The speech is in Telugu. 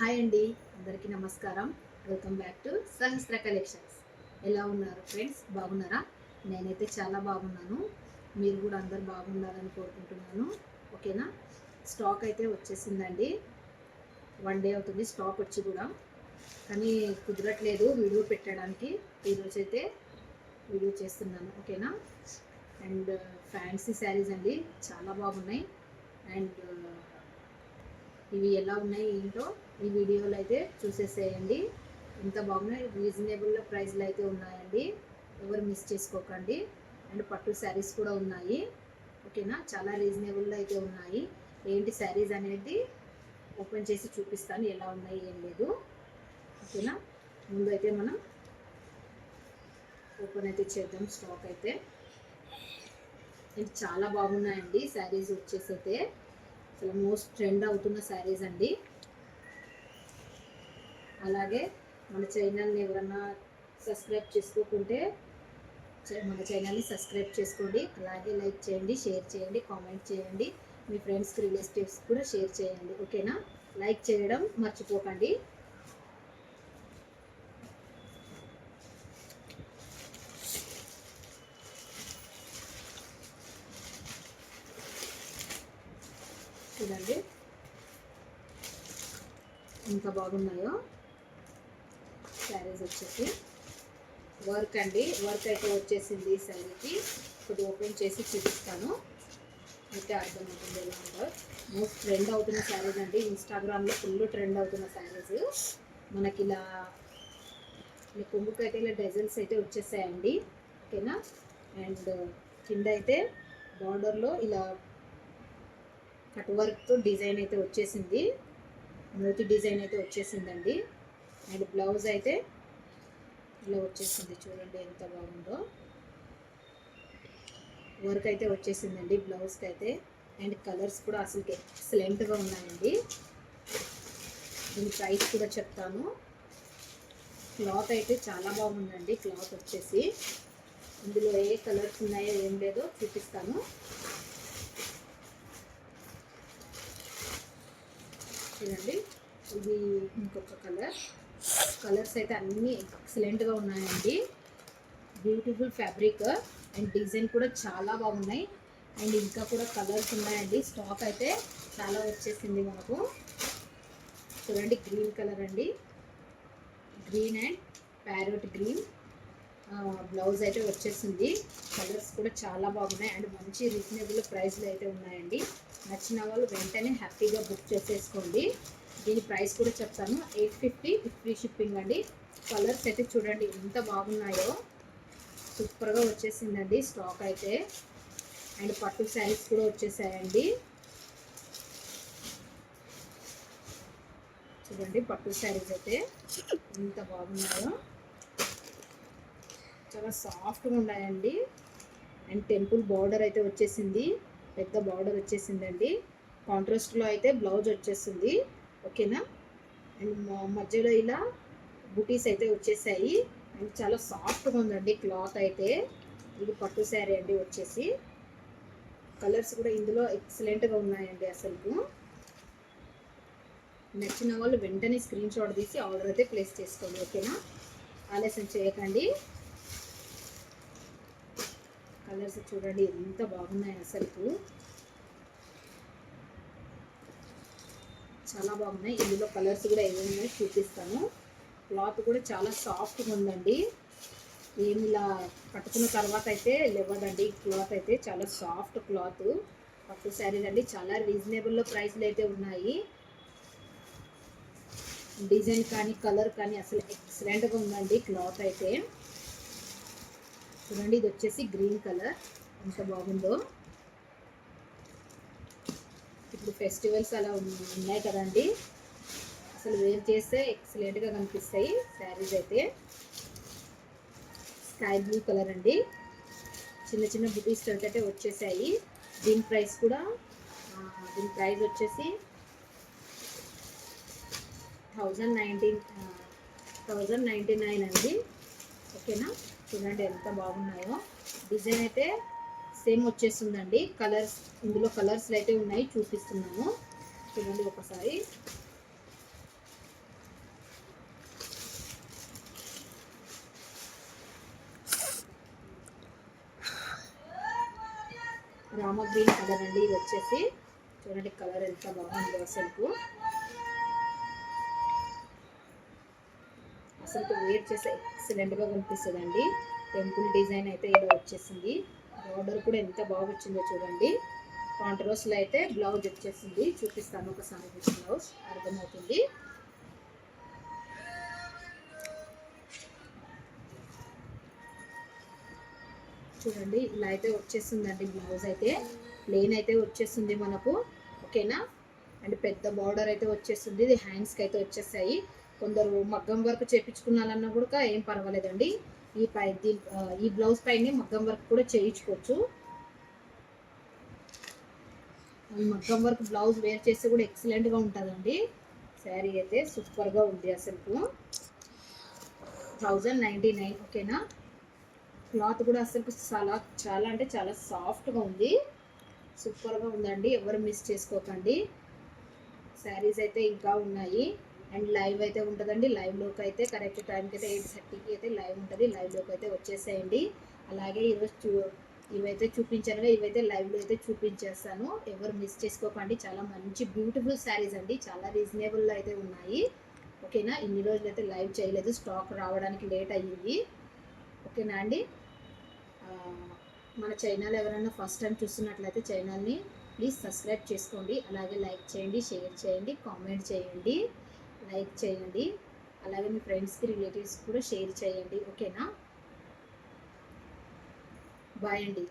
హాయ్ అండి, అందరికీ నమస్కారం. Welcome back to Sahasra collections. ఎలా ఉన్నారు ఫ్రెండ్స్? బాగున్నారా? నేనైతే చాలా బాగున్నాను. మీరు కూడా అందరు బాగుండాలని కోరుకుంటున్నాను. ఓకేనా? స్టాక్ అయితే వచ్చేసిందండి. 1 డే అవుతుంది స్టాక్ వచ్చి కూడా, కానీ కుదరట్లేదు వీడియో పెట్టడానికి. ఈరోజైతే వీడియో చేస్తున్నాను. ఓకేనా? అండ్ ఫ్యాన్సీ శారీస్ అండి, చాలా బాగున్నాయి. అండ్ ఇవి ఎలా ఉన్నాయి ఏంటో ఈ వీడియోలో అయితే చూసేసేయండి. ఎంత బాగున్నాయి, రీజనబుల్ ప్రైస్లో అయితే ఉన్నాయండి. ఎవరు మిస్ చేసుకోకండి. అండ్ పట్టు శారీస్ కూడా ఉన్నాయి. ఓకేనా? చాలా రీజనబుల్లో అయితే ఉన్నాయి. ఏంటి శారీస్ అనేది ఓపెన్ చేసి చూపిస్తాను, ఎలా ఉన్నాయి ఏం లేదు. ఓకేనా? ముందు అయితే మనం ఓపెన్ అయితే చేద్దాం. స్టాక్ అయితే చాలా బాగున్నాయండి శారీస్ వచ్చేసి అయితే. అసలు మోస్ట్ ట్రెండ్ అవుతున్న శారీస్ అండి. అలాగే మన ఛానల్ని ఎవరన్నా సబ్స్క్రైబ్ చేసుకోకుంటే మన ఛానల్ని సబ్స్క్రైబ్ చేసుకోండి. అలాగే లైక్ చేయండి, షేర్ చేయండి, కామెంట్ చేయండి. మీ ఫ్రెండ్స్కి రిలేటివ్స్ కూడా షేర్ చేయండి. ఓకేనా? లైక్ చేయడం మర్చిపోకండి. చూడండి ఎంత బాగున్నాయో శారీస్ వచ్చేసి. వర్క్ అండి, వర్క్ అయితే వచ్చేసింది ఈ శారీకి. ఇప్పుడు ఓపెన్ చేసి చూపిస్తాను, అయితే అర్థమవుతుంది ఎలా ఉందో. మోస్ట్ ట్రెండ్ అవుతున్న శారీస్ అండి. ఇన్స్టాగ్రామ్లో ఫుల్ ట్రెండ్ అవుతున్న శారీస్. మనకి ఇలా కొంగుకైతే ఇలా డిజైన్స్ అయితే వచ్చేసాయండి. ఓకేనా? అండ్ కింద అయితే బార్డర్లో ఇలా కట్ వర్క్తో డిజైన్ అయితే వచ్చేసింది. మోతి డిజైన్ అయితే వచ్చేసిందండి. అండ్ బ్లౌజ్ అయితే ఇలా వచ్చేసింది. చూడండి ఎంత బాగుందో. వర్క్ అయితే వచ్చేసిందండి బ్లౌజ్కి అయితే. అండ్ కలర్స్ కూడా అసలు ఎక్సలెంట్గా ఉన్నాయండి. దీని ప్రైస్ కూడా చెప్తాను. క్లాత్ అయితే చాలా బాగుందండి. క్లాత్ వచ్చేసి ఇందులో ఏ కలర్స్ ఉన్నాయో ఏం లేదో చూపిస్తాను. చూడండి, ఇది ఇంకొక కలర్స్ అయితే అన్నీ ఎక్సలెంట్గా ఉన్నాయండి. బ్యూటిఫుల్ ఫ్యాబ్రిక్ అండ్ డిజైన్ కూడా చాలా బాగున్నాయి. అండ్ ఇంకా కూడా కలర్స్ ఉన్నాయండి. స్టాక్ అయితే చాలా వచ్చేసింది మనకు. చూడండి, గ్రీన్ కలర్ అండి, green and parrot green blouse అయితే వచ్చేసింది. కలర్స్ కూడా చాలా బాగున్నాయి అండ్ మంచి రీజనబుల్ ప్రైస్లో అయితే ఉన్నాయండి. నచ్చిన వాళ్ళు వెంటనే హ్యాపీగా బుక్ చేసేసుకోండి. దీని ప్రైస్ కూడా చెప్తాను, 850 విత్ ఫ్రీ షిప్పింగ్ అండి. కలర్స్ అయితే చూడండి ఎంత బాగున్నాయో, సూపర్గా వచ్చేసిందండి స్టాక్ అయితే. అండ్ పట్టు శారీస్ కూడా వచ్చేసాయండి. చూడండి పట్టు శారీస్ అయితే ఎంత బాగున్నాయో, చాలా సాఫ్ట్గా ఉన్నాయండి. అండ్ టెంపుల్ బార్డర్ అయితే వచ్చేసింది, పెద్ద బార్డర్ వచ్చేసిందండి. కాంట్రాస్ట్లో అయితే బ్లౌజ్ వచ్చేసింది. ఓకేనా? అండ్ మధ్యలో ఇలా బుటీస్ అయితే వచ్చేసాయి. అండ్ చాలా సాఫ్ట్గా ఉందండి క్లాత్ అయితే. ఇది పట్టు శారీ అండి వచ్చేసి. కలర్స్ కూడా ఇందులో ఎక్సలెంట్గా ఉన్నాయండి. అసలు నచ్చిన వాళ్ళు వెంటనే స్క్రీన్ షాట్ తీసి ఆర్డర్ అయితే ప్లేస్ చేసుకోండి. ఓకేనా? ఆలస్యం చేయకండి. కలర్స్ చూడండి ఎంత బాగున్నాయి, అసలు చాలా బాగున్నాయి. ఇందులో కలర్స్ కూడా ఏమేమి చూపిస్తాను. క్లాత్ కూడా చాలా సాఫ్ట్గా ఉందండి. ఏమి ఇలా కట్టుకున్న తర్వాత అయితే లేవదండి. క్లాత్ అయితే చాలా సాఫ్ట్ క్లాత్. పట్టు శారీస్ అండి, చాలా రీజనబుల్లో ప్రైస్లు అయితే ఉన్నాయి. డిజైన్ కానీ కలర్ కానీ అసలు ఎక్సలెంట్గా ఉందండి క్లాత్ అయితే. చూడండి, ఇది వచ్చేసి గ్రీన్ కలర్, ఎంత బాగుందో. ఇప్పుడు ఫెస్టివల్స్ అలా ఉన్నాయి కదండి, అసలు వేర్ చేస్తే ఎక్సలెంట్గా కనిపిస్తాయి శారీస్ అయితే. స్కై బ్లూ కలర్ అండి, చిన్న చిన్న బుటీస్ అయితే వచ్చేసాయి. దీని ప్రైస్ వచ్చేసి 1099 అండి. ఓకేనా? చూడండి ఎంత బాగున్నాయో. డిజైన్ అయితే సేమ్ వచ్చేస్తుందండి. కలర్స్ ఇందులో కలర్స్ అయితే ఉన్నాయి, చూపిస్తున్నాము. చూడండి ఒకసారి. రామా గ్రీన్ కలర్ అండి. ఇది వచ్చేసి చూడండి కలర్ ఎంత బాగుందో అసలు. అసలు వేర్ చేస్తే ఎక్సలెంట్గా కనిపిస్తుందండి. టెంపుల్ డిజైన్ అయితే ఇలా వచ్చేసింది. బార్డర్ కూడా ఎంత బాగా వచ్చిందో చూడండి. కాంట్రాస్ట్లో అయితే బ్లౌజ్ వచ్చేసింది. చూపిస్తాను ఒకసారి బ్లౌజ్ అర్థమవుతుంది. చూడండి ఇలా అయితే వచ్చేస్తుందండి. బ్లౌజ్ అయితే ప్లెయిన్ అయితే వచ్చేస్తుంది మనకు, ఓకేనా. అండ్ పెద్ద బార్డర్ అయితే వచ్చేస్తుంది. ఇది హ్యాండ్స్కి అయితే వచ్చేసాయి. కొందరు మగ్గం వర్క్ చేయించుకున్నాలన్నా కూడా ఏం పర్వాలేదండి. ఈ బ్లౌజ్ పైన మగ్గం వర్క్ కూడా చేయించుకోవచ్చు. మగ్గం వర్క్ బ్లౌజ్ వేర్ చేస్తే కూడా ఎక్సలెంట్గా ఉంటుందండి. శారీ అయితే సూపర్గా ఉంది అసలు. 1099, ఓకేనా. క్లాత్ కూడా అసలు చాలా అంటే చాలా సాఫ్ట్గా ఉంది. సూపర్గా ఉందండి. ఎవరు మిస్ చేసుకోకండి. శారీస్ అయితే ఇంకా ఉన్నాయి. అండ్ లైవ్ అయితే ఉంటుందండి. లైవ్లోకి అయితే కరెక్ట్ టైంకి అయితే 8:30కి అయితే లైవ్ ఉంటుంది. లైవ్లోకి అయితే వచ్చేసేయండి. అలాగే ఈరోజు ఇవైతే చూపించానుగా, ఇవైతే లైవ్లో అయితే చూపించేస్తాను. ఎవరు మిస్ చేసుకోకండి. చాలా మంచి బ్యూటిఫుల్ శారీస్ అండి. చాలా రీజనబుల్లో అయితే ఉన్నాయి, ఓకేనా. ఇన్ని రోజులు అయితే లైవ్ చేయలేదు, స్టాక్ రావడానికి లేట్ అయ్యింది, ఓకేనా అండి. మన ఛానల్ ఎవరైనా ఫస్ట్ టైం చూస్తున్నట్లయితే ఛానల్ని ప్లీజ్ సబ్స్క్రైబ్ చేసుకోండి. అలాగే లైక్ చేయండి, షేర్ చేయండి, కామెంట్ చేయండి, లైక్ చేయండి. అలాగే మీ ఫ్రెండ్స్కి, రిలేటివ్స్ కూడా షేర్ చేయండి, ఓకేనా. బాయ్ అండి.